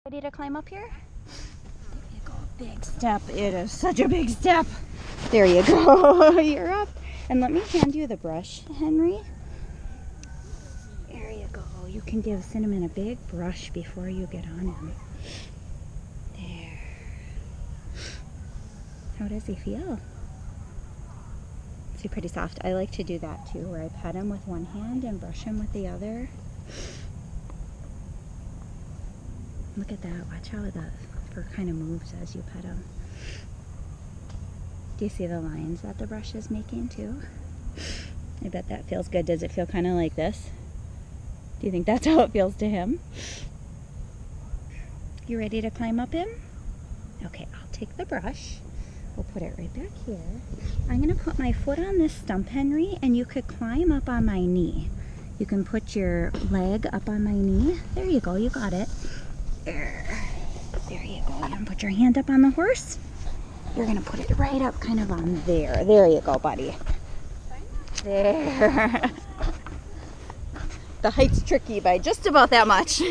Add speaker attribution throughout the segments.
Speaker 1: Ready to climb up here? There you go, big step. It is such a big step. There you go, you're up. And let me hand you the brush, Henry. There you go. You can give Cinnamon a big brush before you get on him. There. How does he feel? Is he pretty soft? I like to do that too, where I pet him with one hand and brush him with the other. Look at that. Watch how the fur kind of moves as you pet him. Do you see the lines that the brush is making too? I bet that feels good. Does it feel kind of like this? Do you think that's how it feels to him? You ready to climb up him? Okay, I'll take the brush. We'll put it right back here. I'm going to put my foot on this stump, Henry, and you could climb up on my knee. You can put your leg up on my knee. There you go. You got it. There you go. You're going to put your hand up on the horse. You're going to put it right up kind of on there. There you go, buddy. There. The height's tricky by just about that much.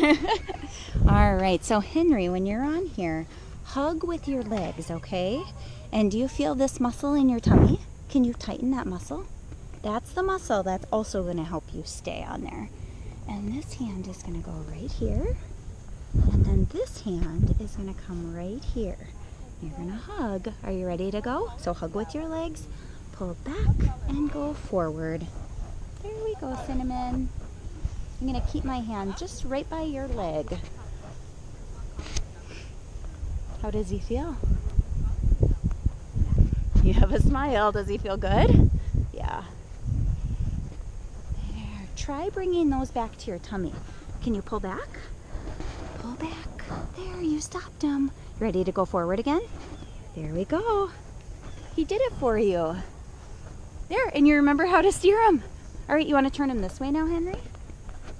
Speaker 1: All right, so Henry, when you're on here, hug with your legs, okay? And do you feel this muscle in your tummy? Can you tighten that muscle? That's the muscle that's also going to help you stay on there. And this hand is going to go right here. And then this hand is going to come right here. You're going to hug. Are you ready to go? So hug with your legs, pull back, and go forward. There we go, Cinnamon. I'm going to keep my hand just right by your leg. How does he feel? You have a smile. Does he feel good? Yeah. There. Try bringing those back to your tummy. Can you pull back? Pull back. There, you stopped him. Ready to go forward again? There we go. He did it for you. There, and you remember how to steer him. All right, you want to turn him this way now, Henry?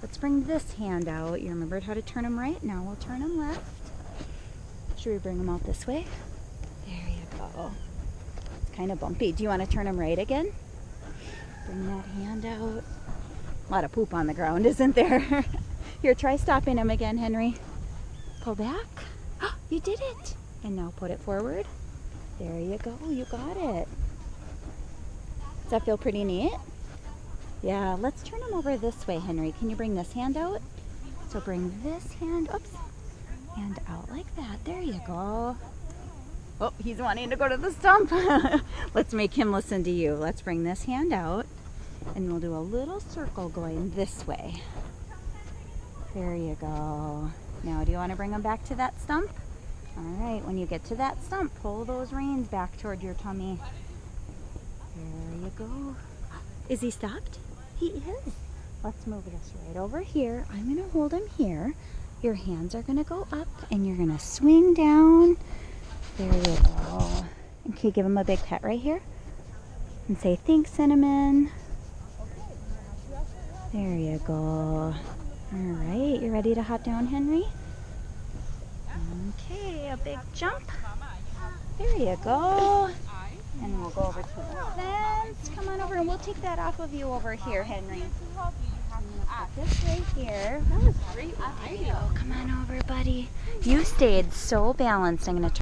Speaker 1: Let's bring this hand out. You remembered how to turn him right? Now we'll turn him left. Should we bring him out this way? There you go. It's kind of bumpy. Do you want to turn him right again? Bring that hand out. A lot of poop on the ground, isn't there? Here, try stopping him again, Henry. Pull back. Oh, you did it. And now put it forward. There you go. You got it. Does that feel pretty neat? Yeah, let's turn him over this way, Henry. Can you bring this hand out? So bring this hand, oops, and out like that. There you go. Oh, he's wanting to go to the stump. Let's make him listen to you. Let's bring this hand out, and we'll do a little circle going this way. There you go. Now, do you want to bring him back to that stump? All right, when you get to that stump, pull those reins back toward your tummy. There you go. Is he stopped? He is. Let's move this right over here. I'm going to hold him here. Your hands are going to go up, and you're going to swing down. There you go. And can you give him a big pet right here? And say, thanks, Cinnamon. There you go. All right, you ready to hop down, Henry? Okay, a big jump. There you go. And we'll go over to the fence. Come on over, and we'll take that off of you over here, Henry. I'm gonna put this right here. That was great. There you go. Come on over, buddy. You stayed so balanced. I'm gonna turn